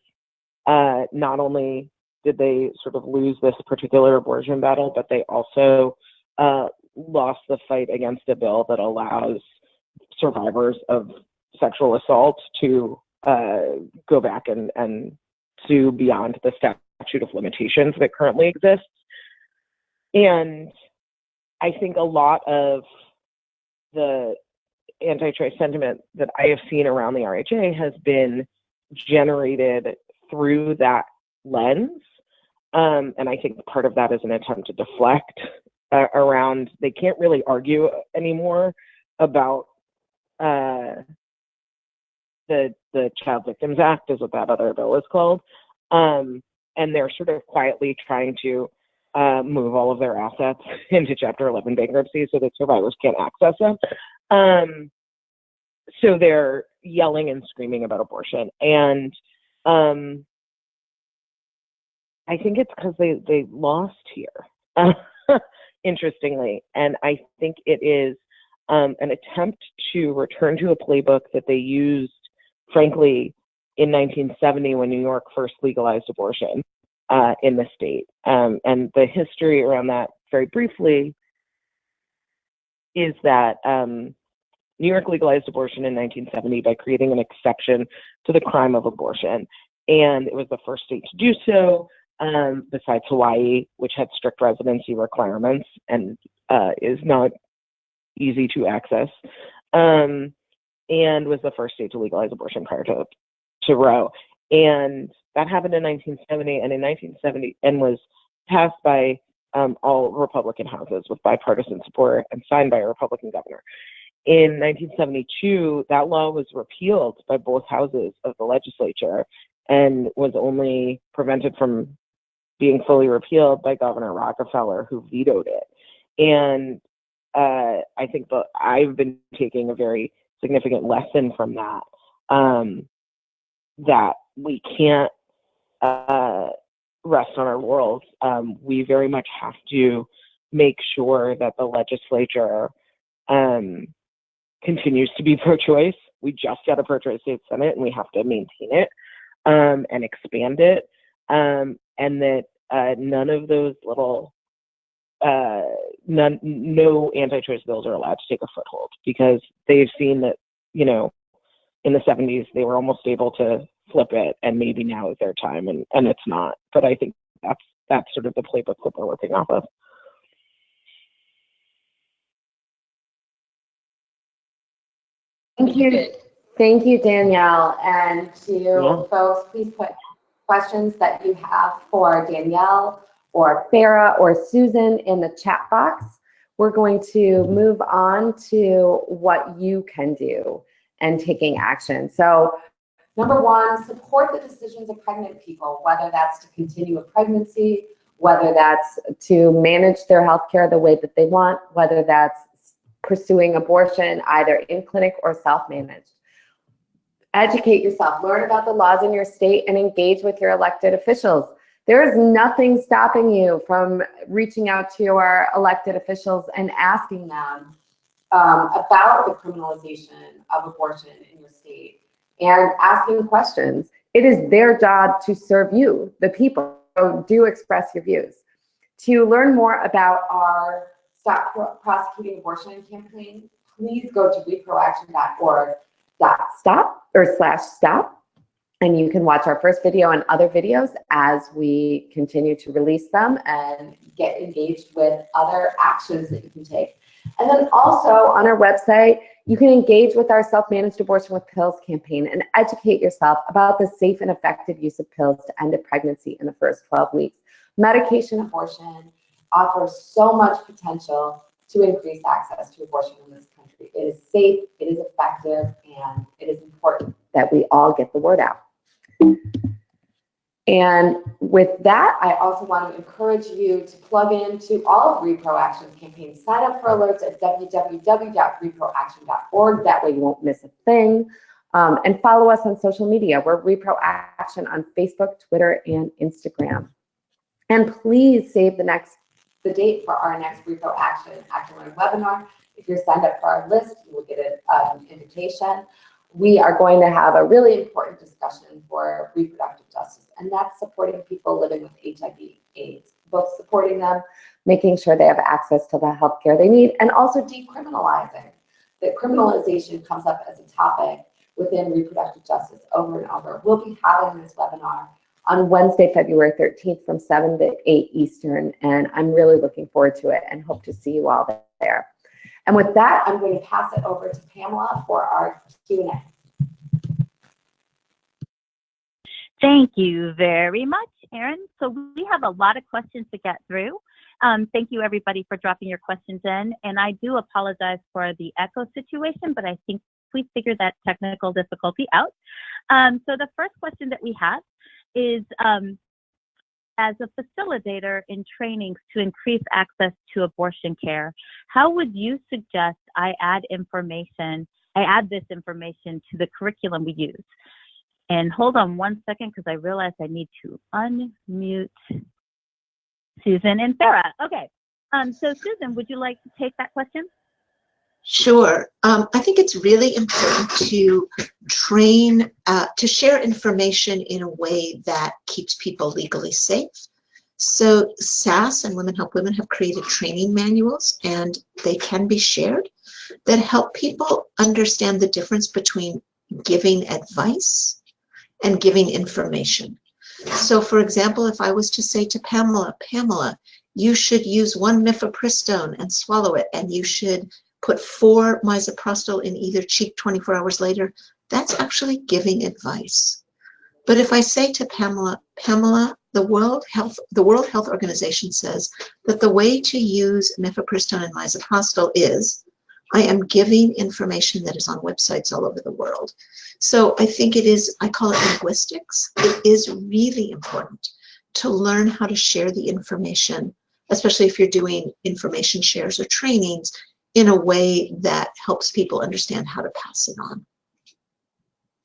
Not only did they sort of lose this particular abortion battle, but they also lost the fight against a bill that allows survivors of sexual assault to go back and sue beyond the statute of limitations that currently exists. And I think a lot of the anti-choice sentiment that I have seen around the RHA has been generated through that lens. And I think part of that is an attempt to deflect around, they can't really argue anymore about the Child Victims Act, is what that other bill is called. And they're sort of quietly trying to move all of their assets into Chapter 11 bankruptcy so that survivors can't access them. So they're yelling and screaming about abortion. And I think it's because they lost here, interestingly. And I think it is an attempt to return to a playbook that they used, frankly, in 1970 when New York first legalized abortion in the state. And the history around that, very briefly, is that New York legalized abortion in 1970 by creating an exception to the crime of abortion. And it was the first state to do so, besides Hawaii, which had strict residency requirements and is not easy to access, and was the first state to legalize abortion prior to Roe. And that happened in 1970, and was passed by all Republican houses with bipartisan support and signed by a Republican governor. In 1972, that law was repealed by both houses of the legislature and was only prevented from being fully repealed by Governor Rockefeller, who vetoed it. And I think that I've been taking a very significant lesson from that, that we can't rest on our laurels. We very much have to make sure that the legislature continues to be pro-choice. We just got a pro-choice state senate, and we have to maintain it and expand it, and that none of those little no anti-choice bills are allowed to take a foothold, because they've seen that, you know, in the 70s they were almost able to flip it, and maybe now is their time, and it's not. But I think that's sort of the playbook that they're working off of. Thank you, Danielle. And to folks, please put questions that you have for Danielle or Farah or Susan in the chat box. We're going to move on to what you can do and taking action. So, number one, support the decisions of pregnant people, whether that's to continue a pregnancy, whether that's to manage their health care the way that they want, whether that's pursuing abortion either in clinic or self-managed. Educate yourself, learn about the laws in your state, and engage with your elected officials. There is nothing stopping you from reaching out to your elected officials and asking them about the criminalization of abortion in your state and asking questions. It is their job to serve you, the people. So do express your views. To learn more about our Stop Prosecuting Abortion campaign, please go to reproaction.org/stop, and you can watch our first video and other videos as we continue to release them and get engaged with other actions that you can take. And then also on our website, you can engage with our Self-Managed Abortion with Pills campaign and educate yourself about the safe and effective use of pills to end a pregnancy in the first 12 weeks. Medication abortion offers so much potential to increase access to abortion in this country. It is safe, it is effective, and it is important that we all get the word out. And with that, I also want to encourage you to plug into all of Reproaction's campaigns. Sign up for alerts at www.reproaction.org. That way you won't miss a thing. And follow us on social media. We're Reproaction on Facebook, Twitter, and Instagram. And please save the date for our next Reproaction Action Learn webinar. If you're signed up for our list, you will get an invitation. We are going to have a really important discussion for reproductive justice, and that's supporting people living with HIV/AIDS, both supporting them, making sure they have access to the health care they need, and also decriminalizing. That criminalization comes up as a topic within reproductive justice over and over. We'll be having this webinar on Wednesday, February 13th from 7 to 8 Eastern, and I'm really looking forward to it and hope to see you all there. And with that, I'm going to pass it over to Pamela for our Q&A. Thank you very much, Erin. So we have a lot of questions to get through. Thank you, everybody, for dropping your questions in. And I do apologize for the echo situation, but I think we figured that technical difficulty out. So the first question that we have is, as a facilitator in trainings to increase access to abortion care, how would you suggest I add this information to the curriculum we use? And hold on one second, because I realize I need to unmute Susan and Farah. Okay, so Susan, would you like to take that question? Sure. I think it's really important to train, to share information in a way that keeps people legally safe. So SAS and Women Help Women have created training manuals, and they can be shared, that help people understand the difference between giving advice and giving information. So for example, if I was to say to Pamela, you should use 1 mifepristone and swallow it, and you should put 4 misoprostol in either cheek 24 hours later, that's actually giving advice. But if I say to Pamela, the World Health Organization says that the way to use mifepristone and misoprostol is, I am giving information that is on websites all over the world. So I think it is, I call it linguistics. It is really important to learn how to share the information, especially if you're doing information shares or trainings, in a way that helps people understand how to pass it on.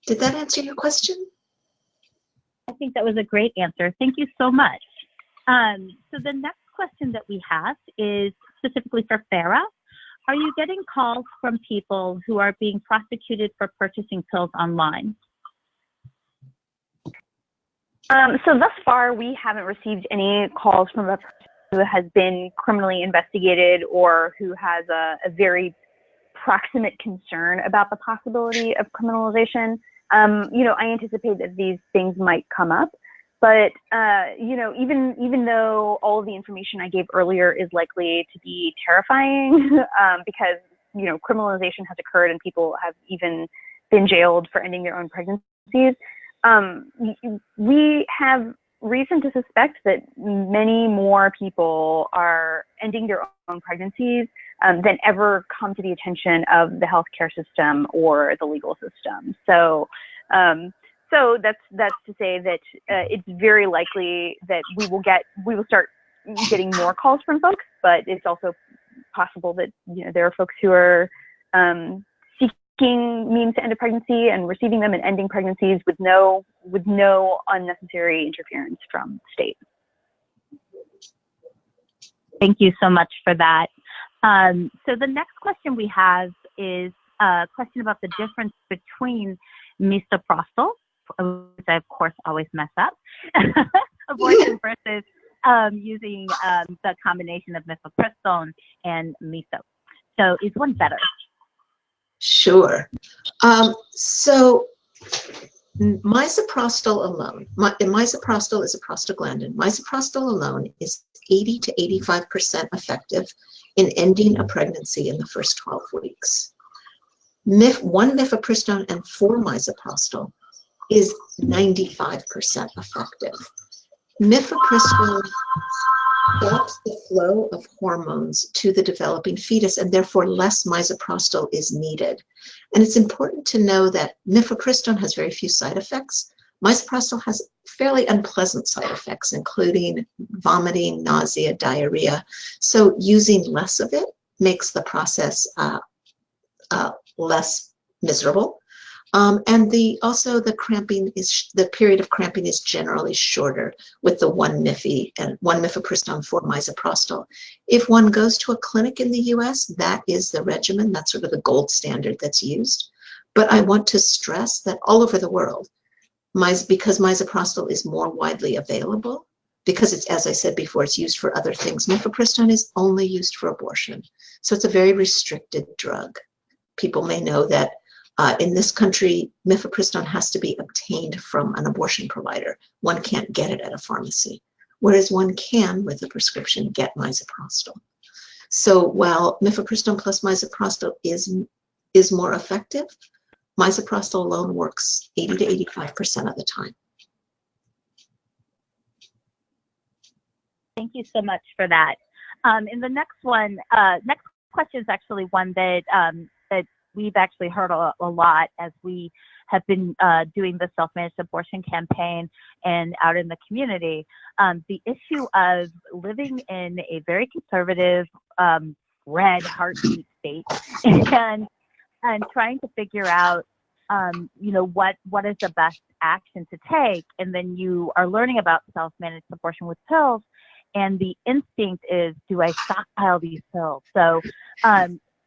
Did that answer your question? I think that was a great answer. Thank you so much. So the next question that we have is specifically for Farah. Are you getting calls from people who are being prosecuted for purchasing pills online? So thus far, we haven't received any calls from a person who has been criminally investigated or who has a very proximate concern about the possibility of criminalization. You know, I anticipate that these things might come up, but you know, even though all of the information I gave earlier is likely to be terrifying, because you know, criminalization has occurred and people have even been jailed for ending their own pregnancies. We have reason to suspect that many more people are ending their own pregnancies than ever come to the attention of the healthcare system or the legal system. So, so that's to say that it's very likely that we will start getting more calls from folks, but it's also possible that, you know, there are folks who are seeking means to end a pregnancy and receiving them and ending pregnancies with no unnecessary interference from the state. Thank you so much for that. So the next question we have is a question about the difference between misoprostol, which I of course always mess up, abortion versus using the combination of mifepristone and miso. So is one better? Sure. So misoprostol alone, misoprostol is a prostaglandin. Misoprostol alone is 80 to 85% effective in ending a pregnancy in the first 12 weeks. 1 mifepristone and 4 misoprostol is 95% effective. Mifepristone stops the flow of hormones to the developing fetus, and therefore less misoprostol is needed. And it's important to know that mifepristone has very few side effects, Misoprostol has fairly unpleasant side effects, including vomiting, nausea, diarrhea. So using less of it makes the process less miserable. And also the cramping the period of cramping is generally shorter with the 1 mifepristone for misoprostol. If one goes to a clinic in the US, that is the regimen, that's sort of the gold standard that's used. But I want to stress that all over the world, because misoprostol is more widely available, because it's, as I said before, it's used for other things. Mifepristone is only used for abortion. So it's a very restricted drug. People may know that in this country, mifepristone has to be obtained from an abortion provider. One can't get it at a pharmacy, whereas one can, with a prescription, get misoprostol. So while mifepristone plus misoprostol is more effective, misoprostol alone works 80 to 85% of the time. Thank you so much for that. And the next one, next question is actually one that that we've actually heard a lot as we have been doing the self-managed abortion campaign and out in the community. The issue of living in a very conservative, red heartbeat state and trying to figure out, you know, what is the best action to take. And then you are learning about self-managed abortion with pills, and the instinct is, do I stockpile these pills? So,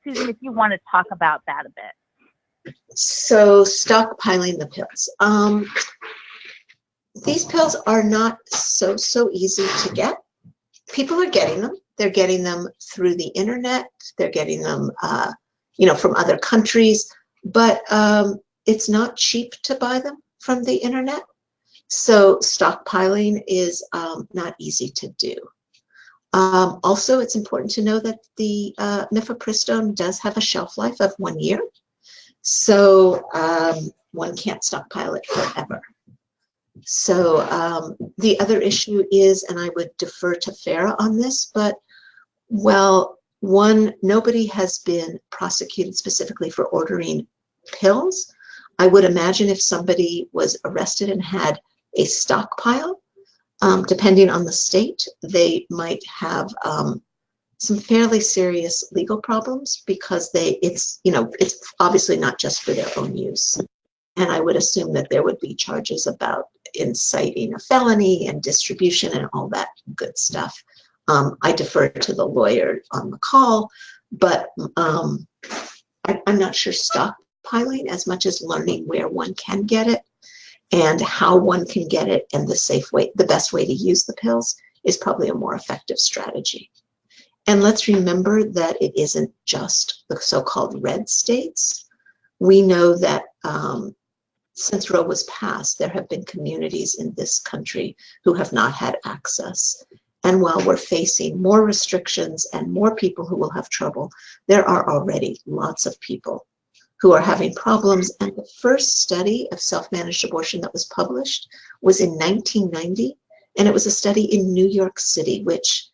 Susan, if you want to talk about that a bit. So stockpiling the pills. These pills are not so easy to get. People are getting them. They're getting them through the internet. They're getting them, you know, from other countries. But it's not cheap to buy them from the internet. So stockpiling is not easy to do. Also, it's important to know that the mifepristone does have a shelf life of 1 year. So one can't stockpile it forever. So the other issue is, and I would defer to Farah on this, but well, one, nobody has been prosecuted specifically for ordering pills. I would imagine if somebody was arrested and had a stockpile, depending on the state, they might have some fairly serious legal problems because it's obviously not just for their own use. And I would assume that there would be charges about inciting a felony and distribution and all that good stuff. I defer to the lawyer on the call, but I'm not sure stockpiling as much as learning where one can get it and how one can get it, and the best way to use the pills is probably a more effective strategy. And let's remember that it isn't just the so-called red states. We know that since Roe was passed, there have been communities in this country who have not had access. And while we're facing more restrictions and more people who will have trouble, there are already lots of people who are having problems. And the first study of self-managed abortion that was published was in 1990, and it was a study in New York City, which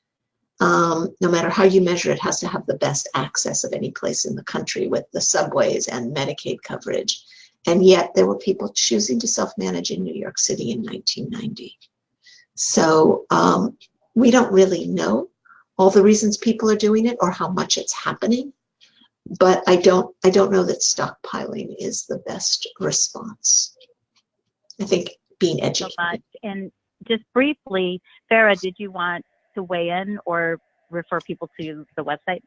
no matter how you measure it, has to have the best access of any place in the country with the subways and Medicaid coverage. And yet there were people choosing to self-manage in New York City in 1990. So we don't really know all the reasons people are doing it or how much it's happening. But I don't know that stockpiling is the best response. I think being educated. So much. And just briefly, Farah, did you want to weigh in or refer people to the website?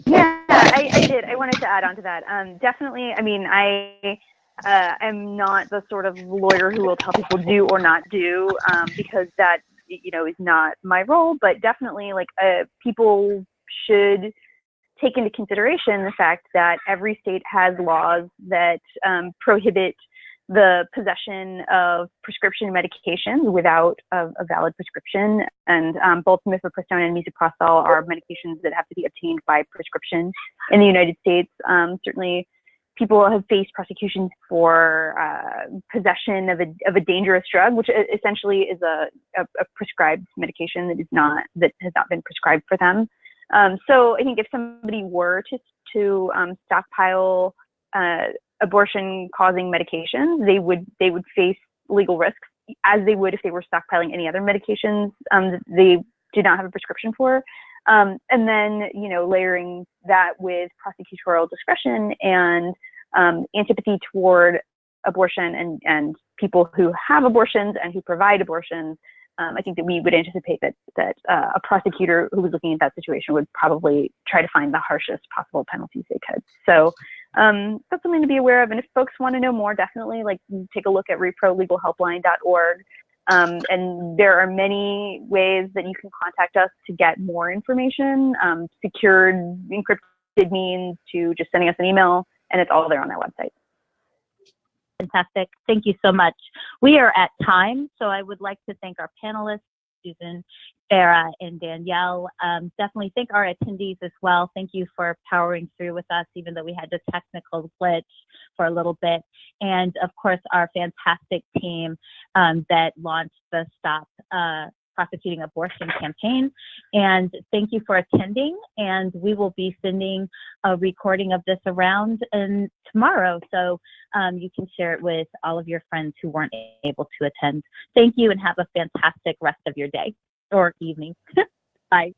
Yeah, I did. I wanted to add on to that. Definitely, I mean, I am not the sort of lawyer who will tell people do or not do, because that, you know, is not my role, but definitely like people should take into consideration the fact that every state has laws that prohibit the possession of prescription medications without a valid prescription. And both mifepristone and misoprostol are medications that have to be obtained by prescription in the United States. Certainly, people have faced prosecutions for possession of a dangerous drug, which essentially is a prescribed medication that has not been prescribed for them. So I think if somebody were to stockpile abortion-causing medications, they would face legal risks as they would if they were stockpiling any other medications they did not have a prescription for. And then, you know, layering that with prosecutorial discretion and antipathy toward abortion and people who have abortions and who provide abortions, I think that we would anticipate that a prosecutor who was looking at that situation would probably try to find the harshest possible penalties they could. So that's something to be aware of. And if folks want to know more, definitely like take a look at reprolegalhelpline.org. And there are many ways that you can contact us to get more information, secured, encrypted means to just sending us an email, and it's all there on their website. Fantastic. Thank you so much. We are at time, so I would like to thank our panelists, Susan, Farah, and Danielle. Definitely thank our attendees as well. Thank you for powering through with us, even though we had the technical glitch for a little bit. And of course, our fantastic team that launched the Stop Prosecuting Abortion campaign. And thank you for attending. And we will be sending a recording of this around tomorrow. So you can share it with all of your friends who weren't able to attend. Thank you and have a fantastic rest of your day or evening. Bye.